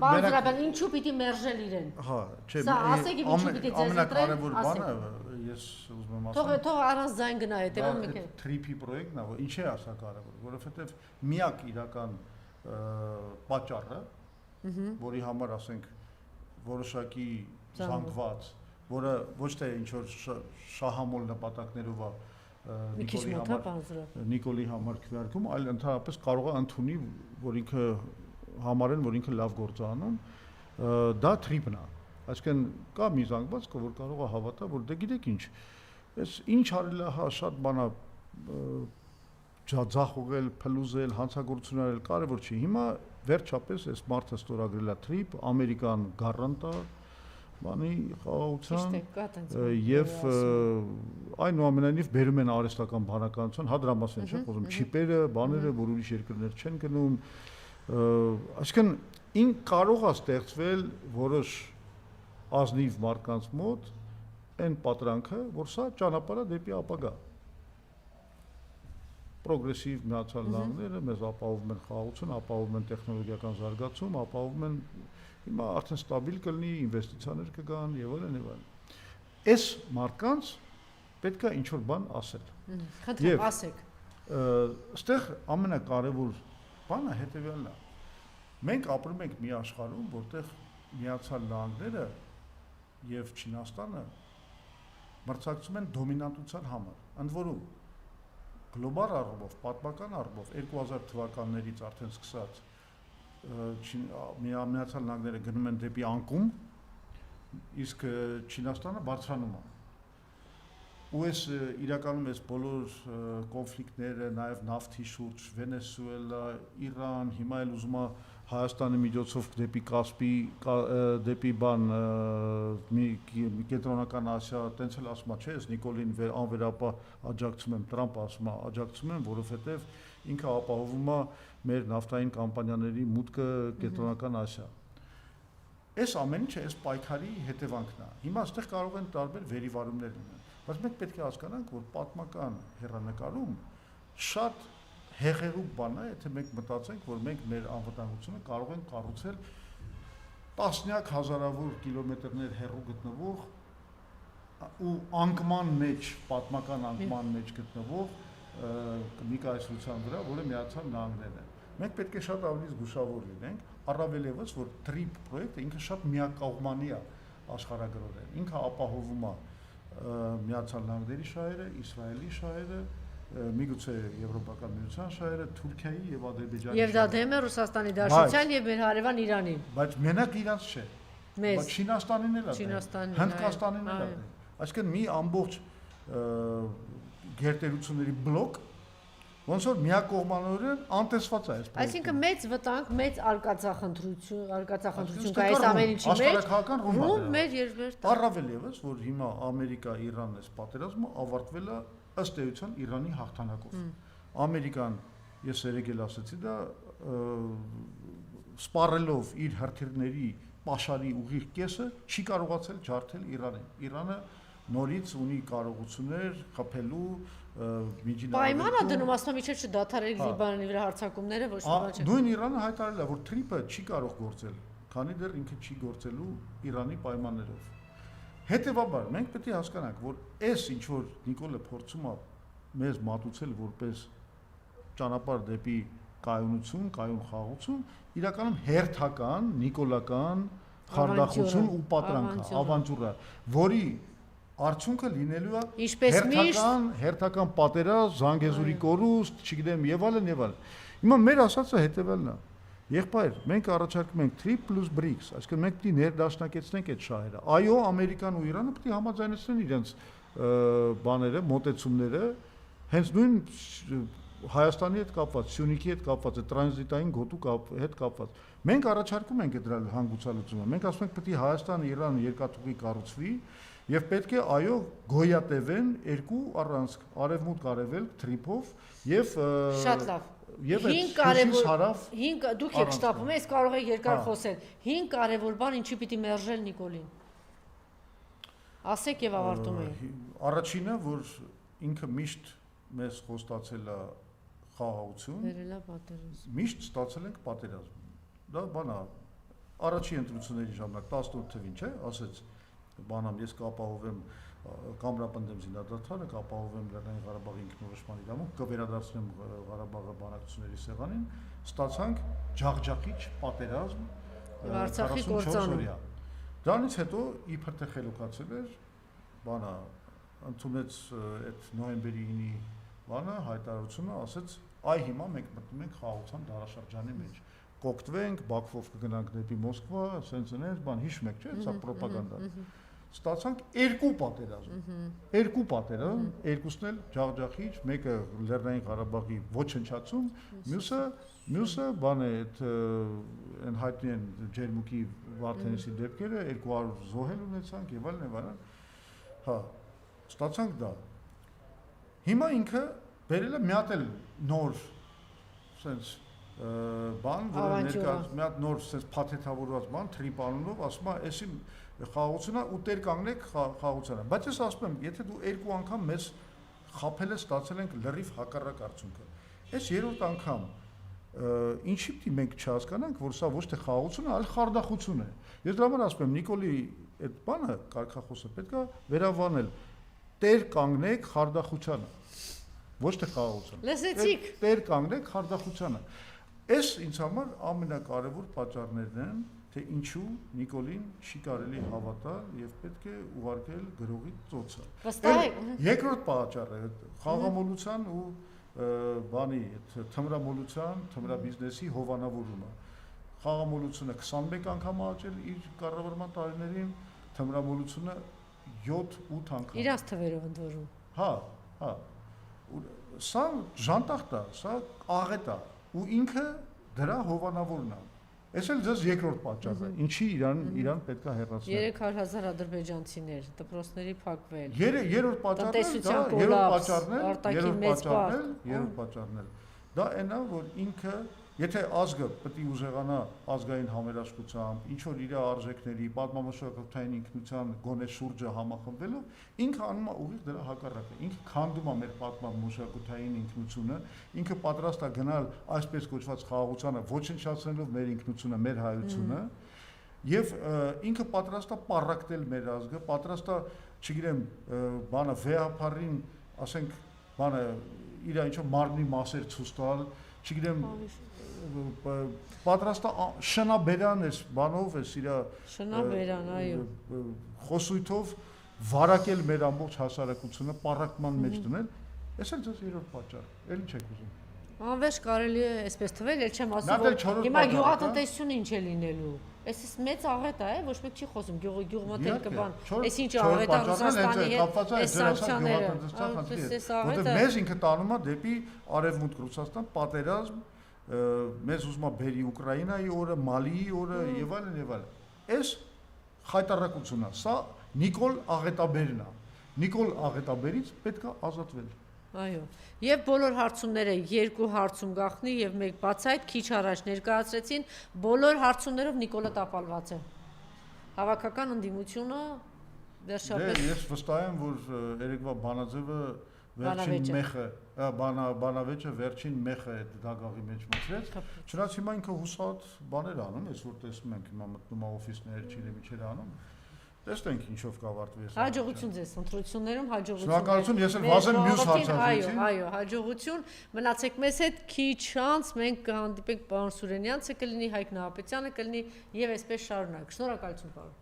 բարձրաբան ինչու պիտի մերժել իրեն։ Հա, չէ, Սա ասեք ինչու պիտի ձեզ ամենակարևոր բանը ես ուզում եմ ասել։ Թող առանց ձայն գնա հետևան մեկ է։ Trip-ի պրոյեկտն է, որ ինչի է ասա կարևոր, որովհետև միակ իրական պատճառը, որի համար ասենք որոշակի զանգված, որը ոչ թե ինչ որ շահամոլ նպատակներով է Նիկոլի համար քվեարկում, այլ ընդհանրապես կարող է ընդունի, որ ինքը համարեն, որ ինքը լավ գործ է անում, դա trip-ն է։ Այսինքն կա մի զանգված, որ կարող է հավատա, որ դե գիտեք ինչ, այս ինչ արել է, հա, շատ բան է ձախողել, փլուզել, հանցագործություն արել, կարևոր չի։ Հիմա վերջապես այս մարդը ստորագրել է trip, ամերիկան գարանտ է, բանի խաղաղության եւ այնուամենայնիվ բերում են արհեստական բանականություն, հա դրա մասին չէ, խոսում չիպերը, բաները, որ ուրիշ երկրներ չեն գնում, այսինքն ին կարող է ստեղծվել որոշ ազնիվ մարդկանց մոտ այն պատրանքը, որ սա ճանապարհ է դեպի ապագա։ Պրոգրեսիվ Միացյալ Նահանգները մեզ ապահովում են խաղաղություն, ապահովում են տեխնոլոգիական զարգացում, ապահովում են հիմա արդեն ստաբիլ կլինի, ինվեստիցիաներ կգան եւ այլն եւ այլն։ Այս մարդկանց պետք է ինչ-որ բան ասել։ Խնդրեմ, ասեք։ Այստեղ ամենակարևոր բանը հետեւյալն է։ Մենք ապրում ենք մի աշխարհում, որտեղ Միացյալ Նահանգները եւ Չինաստանը մրցակցում են դոմինանտության համար։ Ընդ որում գլոբալ առումով, պատմական առումով 2000 թվականներից արդեն սկսած Միացյալ Նահանգները գնում են դեպի անկում, իսկ Չինաստանը բարձրանում է։ Ու այս իրականում այս բոլոր կոնֆլիկտները, նաև նավթի շուրջ, Վենեսուելա, Իրան, հիմա էլ ուզում է Հայաստանի միջոցով դեպի Կասպի, դեպի բան կենտրոնական Ասիա, տենց էլ ասում է, չէ, ես Նիկոլին անվերապահ աջակցում եմ, Տրամպը ասում է, աջակցում եմ, որովհետև ինքը ապահովում է մեր նավթային կամպանիաների մուտքը կենտրոնական Ասիա։ Այս ամեն ինչը այս պայքարի հետևանքն է։ Հիմա այստեղ կարող են տարբեր վերիվարումներ լինել, բայց մենք պետք է հասկանանք, որ պատմական հեռանկարում շատ հեղեղուկ բան է, եթե մենք մտածենք, որ մենք մեր անվտանգությունը կարող ենք կառուցել տասնյակ հազարավոր կիլոմետրներ հեռու գտնվող ու անկման մեջ, պատմական անկման մեջ գտնվող մի կայսրության վրա, որը Միացյալ Նահանգներն են։ Մենք պետք է շատ ավելի զգուշավոր լինենք, առավել ևս, որ TRIP պրոյեկտը ինքը շատ միակողմանի է աշխարհագրորեն։ Ինքը ապահովում է Միացյալ Նահանգների շահերը, Իսրայելի շահերը, միգուցե Եվրոպական միության շահերը, Թուրքիայի եւ Ադրբեջանի։ Եվ դա դեմ է Ռուսաստանի Դաշնության եւ մեր հարևան Իրանին։ Բայց մենակ իրանց չէ։ Բայց Չինաստանին էլ է։ Հնդկաստանին էլ է։ Այսինքն մի ամբողջ գերտերությունների բլոկ ոնց որ միակողմանորեն անտեսված է այս պրոյեկտը։ Այսինքն մեծ վտանգ, մեծ արկածախնդրություն կա այս ամեն ինչի մեջ։ Ում մեր երկրորդ առավել ևս, որ հիմա Ամերիկա-Իրանն այս պատերազմը ավարտվել է ըստ էության Իրանի հաղթանակով։ Ամերիկան, ես երեկ էլ ասացի, դա սպառելով իր հրթիռների պաշարի ուղիղ կեսը չի կարողացել ջարդել Իրանին։ Իրանը նորից ունի կարողություններ խփելու միջին պայմանը դնում ասում իջել չդադարել Լիբանանի վրա հարձակումները ոչ մի բան չէ։ Նույն Իրանը հայտարարել է, որ TRIP-ը չի կարող գործել, քանի դեռ ինքը չի գործելու Իրանի պայմաններով։ Հետևաբար մենք պետք է հասկանանք, որ այս ինչ որ Նիկոլը փորձում է մեզ մատուցել որպես ճանապարհ դեպի կայունություն, կայուն խաղաղություն, իրականում հերթական, նիկոլական խարդախություն ու պատրանք, ավանտյուրա, որի արդյունքը լինելու է հերթական պատերազմ, Զանգեզուրի կորուստ, չգիտեմ եւ այլն եւ այլն։ Հիմա մեր ասածը հետեւյալն է. Եղբայր, մենք առաջարկում ենք TRIP + BRICS, այսինքն մենք պետք է ներդաշնակեցնենք այդ շահերը։ Այո, Ամերիկան ու Իրանը պետք է համաձայնեցնեն իրենց բաները, մոտեցումները, հենց նույն Հայաստանի հետ կապված, Սյունիքի հետ կապված, տրանզիտային գոտու հետ կապված։ Մենք առաջարկում ենք դրա հանգուցալուծումը։ Մենք ասում ենք պետք է Հայաստան-Իրան երկաթուղի կառուցվի եւ պետք է այո գոյատևեն երկու առանցք, արևմուտք-արևելք TRIP-ով եւ շատ լավ։ Եվ 5 կարևոր 5 դուք եք շտապում, ես կարող եք երկար խոսել։ 5 կարևոր բան ինչի պիտի մերժել Նիկոլին։ Ասեք եւ ավարտում ենք։ Առաջինը, որ ինքը միշտ մեզ խոստացել է խաղաղություն, վերելա պատերազմ։ Միշտ ստացել ենք պատերազմ։ Դա բան է, առաջի ընտրությունների ժամանակ 18 թվին, չէ, ասեց բանամ ես կապահովեմ կամրապնդեմ զինադատարը, կապահովեմ Լեռնային Ղարաբաղի ինքնորոշման իրավունք, կվերադարձնեմ Ղարաբաղը բանակցությունների սեղանին, ստացանք ջախջախիչ պատերազմ Արցախի կործանում։ Դրանից հետո իբր թե խելոքացել էր, բանը ընդունեց այդ նոյեմբերի 9-ի բանը հայտարարությունը, ասեց այ հիմա մենք մտնում ենք խաղաղության դարաշրջանի մեջ, կօգտվենք, Բաքվով կգնանք դեպի Մոսկվա, սենց այնպես բան հիշում եք, չէ՞, սա պրոպագանդա։ Ստացանք երկու պատերազմ, երկուսն էլ ջախջախիչ, մեկը Լեռնային Ղարաբաղի ոչնչացում, մյուսը բան է այդ այն հայտնի են Ջերմուկի Վարդենիսի դեպքերը 200 զոհել ունեցանք եւ այլն։ Հա, ստացանք դա։ Հիմա ինքը բերել է մի հատ էլ նոր սենց բան, որը ներկայացնում մի հատ նոր սենց փաթեթավորված բան, Թրիպ անունով, ասում է, էսի խաղաղությունն ու տեր կանգնեք խաղաղությանը։ Բայց ես ասում եմ, եթե դու երկու անգամ մեզ խաբել ես, ստացել ենք լրիվ հակառակ արդյունքը։ Այս երրորդ անգամ ինչի՞ պիտի մենք չհասկանանք, որ սա ոչ թե խաղաղություն է, այլ խարդախություն է։ Ես դրա համար ասում եմ, Նիկոլի այդ բանը կարգախոսը պետք է վերավանել։ Տեր կանգնեք խարդախությանը, ոչ թե խաղաղությանը։ Լսեցիք։ Տեր կանգնեք խարդախությանը։ Այս ինձ համար ամենակարևոր պատճառներն են, թե ինչու Նիկոլին չի կարելի հավատալ եւ պետք է ուղարկել գրողի ծոցը։ Երկրորդ պատճառը խաղամոլության ու բանի թմրամոլության, թմրաբիզնեսի հովանավորումը։ Խաղամոլությունը 21 անգամ աճել իր կառավարման տարիներին, թմրամոլությունը 7-8 անգամ։ Իրանց թվերով ընդորում։ Հա։ Սա ժանտախտ է, սա աղետ է ու ինքը դրա հովանավորն է։ Այս էլ ձեզ երկրորդ պատճառն է, ինչի իրան պետք է հեռացնել։ 300,000 ադրբեջանցիներ, դպրոցների փակվել։ Երրորդ պատճառն է, դա այնա, որ ինքը, եթե ազգը պետք է ուժեղանա ազգային համերաշխությամբ, ինչ որ իր արժեքների, պատմամշակութային ինքնության գոնե շուրջը համախմբվելով, ինքը անում է ուղիղ դրա հակառակը։ Ինքը քանդում է մեր պատմամշակութային ինքնությունը, ինքը պատրաստ է գնալ այսպես կոչված խաղաղությանը, ոչնչացնելով մեր ինքնությունը, մեր հայությունը, եւ ինքը պատրաստ է պառակտել մեր ազգը, պատրաստ է, չգիտեմ, բանը վեհապարին, ասենք, բանը իր ինչ-որ մարմնի մասեր ցույց տալ, չգիտեմ, պատրաստ է շնաբերան էս բանով, էս իր շնաբերան, այո, խոսույթով վարակել մեր ամբողջ հասարակությունը, պառակտման մեջ դնել, այս էլ ձեզ երրորդ պատճառ, էլի չեք ուզում։ Անվերջ կարելի է այսպես թվել, էլ չեմ ասում, որ հիմա գյուղատնտեսությունը ինչ է լինելու։ Այսպես մեծ աղետ է, ոչ մեկ չի խոսում գյուղմոթելքը բան։ Այս ինչ աղետ է Ռուսաստանի հետ, այս սանկցիաները։ Որտեղ մեզ ինքը տանում է դեպի Արևմուտք Ռուսաստան պատերազմ, մեզ ուզում է բերի Ուկրաինայի օրը, Մալիի օրը եւ այլն։ Այս խայտարակությունն է, սա Նիկոլ աղետաբերն է։ Նիկոլ աղետաբերից պետք է ազատվել։ Այո, եւ բոլոր հարցումները երկու հարցում գախնի եւ մեկ բացայտ քիչ առաջ ներկայացրեցին, բոլոր հարցումներով Նիկոլը տապալված է։ Հավաքական ընդդիմությունը վերջապես ես վստահ եմ, որ երեկվա բանաձևը վերջին մեղը, բանավեճը վերջին մեղը այդ դագաղի մեջ մտցրեց։ Չնայած հիմա ինքը հուսահատ բաներ անում, այսօր տեսնում ենք հիմա մտնում է օֆիսներ, չիլի անում։ Տեսնենք ինչով կավարտվի այս։ Հաջողություն ձեզ ընտրություններում, հաջողություն։ Շնորհակալություն, ես էլ վազեմ մյուս հարցազրույցին։ Այո, հաջողություն։ Մնացեք մեզ հետ, քիչ շանս մենք կհանդիպենք պարոն Սուրենյանցը, կլինի Հայկ Նահապետյանը, կլինի եւ այսպես շարունակ։ Շնորհակալություն, պարոն։